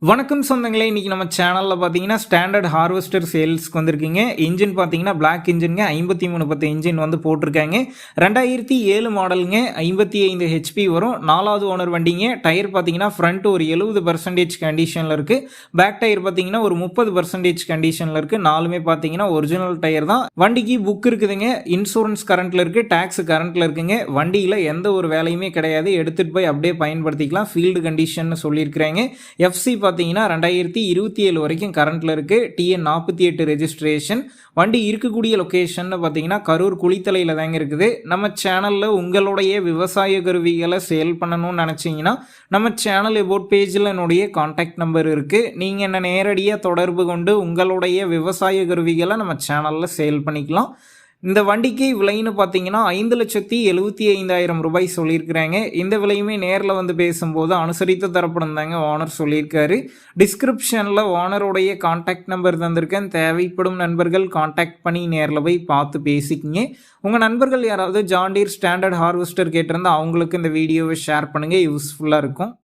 வணக்கம் சொந்தங்களே, இன்னைக்கு நம்ம சேனலில் பார்த்தீங்கன்னா ஸ்டாண்டர்ட் ஹார்வெஸ்டர் சேல்ஸ்க்கு வந்திருக்கீங்க. இன்ஜின் பார்த்தீங்கன்னா பிளாக் இன்ஜின்ங்க 5310 இன்ஜின் வந்து போட்டிருக்காங்க. 2007 மாடலுங்க, 55 ஹெச்பி வரும். 4வது ஓனர் வண்டிங்க. டயர் பார்த்தீங்கன்னா ஃப்ரண்ட் ஒரு 70% கண்டிஷனில் இருக்குது. பேக் டயர் பார்த்தீங்கன்னா ஒரு 30% கண்டிஷனில் இருக்குது. நாலுமே பார்த்தீங்கன்னா ஒரிஜினல் டயர் தான். வண்டிக்கு புக் இருக்குதுங்க, இன்சூரன்ஸ் கரண்ட்டில் இருக்குது, டேக்ஸ் கரண்ட்டில் இருக்குங்க. வண்டியில் எந்த ஒரு வேலையுமே கிடையாது, எடுத்துகிட்டு போய் அப்படியே பயன்படுத்திக்கலாம். ஃபீல்டு கண்டிஷன் சொல்லியிருக்கிறாங்க. எஃப்சி பார்த்தீங்கன்னா 2027 வரைக்கும் கரண்ட்டில் இருக்குது. TN 48 registration. வண்டி இருக்கக்கூடிய லொக்கேஷன் பார்த்தீங்கன்னா கரூர் குளித்தலையில் தாங்க இருக்குது. நம்ம சேனலில் உங்களுடைய விவசாய கருவிகளை சேல் பண்ணணும்னு நினச்சிங்கன்னா நம்ம சேனல் எபோட் பேஜில் என்னுடைய கான்டாக்ட் நம்பர் இருக்குது. நீங்கள் என்ன நேரடியாக தொடர்பு கொண்டு உங்களுடைய விவசாய கருவிகளை நம்ம சேனலில் சேல் பண்ணிக்கலாம். இந்த வண்டிக்கு விலைன்னு பார்த்தீங்கன்னா 5,75,000 ரூபாய் சொல்லியிருக்கிறாங்க. இந்த விலையுமே நேரில் வந்து பேசும்போது அனுசரித்து தரப்படும் தாங்க ஓனர் சொல்லியிருக்காரு. டிஸ்கிரிப்ஷனில் ஓனருடைய கான்டாக்ட் நம்பர் தந்திருக்கேன். தேவைப்படும் நண்பர்கள் கான்டாக்ட் பண்ணி நேரில் போய் பார்த்து பேசிக்கிங்க. உங்கள் நண்பர்கள் யாராவது ஜான் டீர் ஸ்டாண்டர்ட் ஹார்வெஸ்டர் கேட்டிருந்தால் அவங்களுக்கு இந்த வீடியோவை ஷேர் பண்ணுங்கள், யூஸ்ஃபுல்லாக இருக்கும்.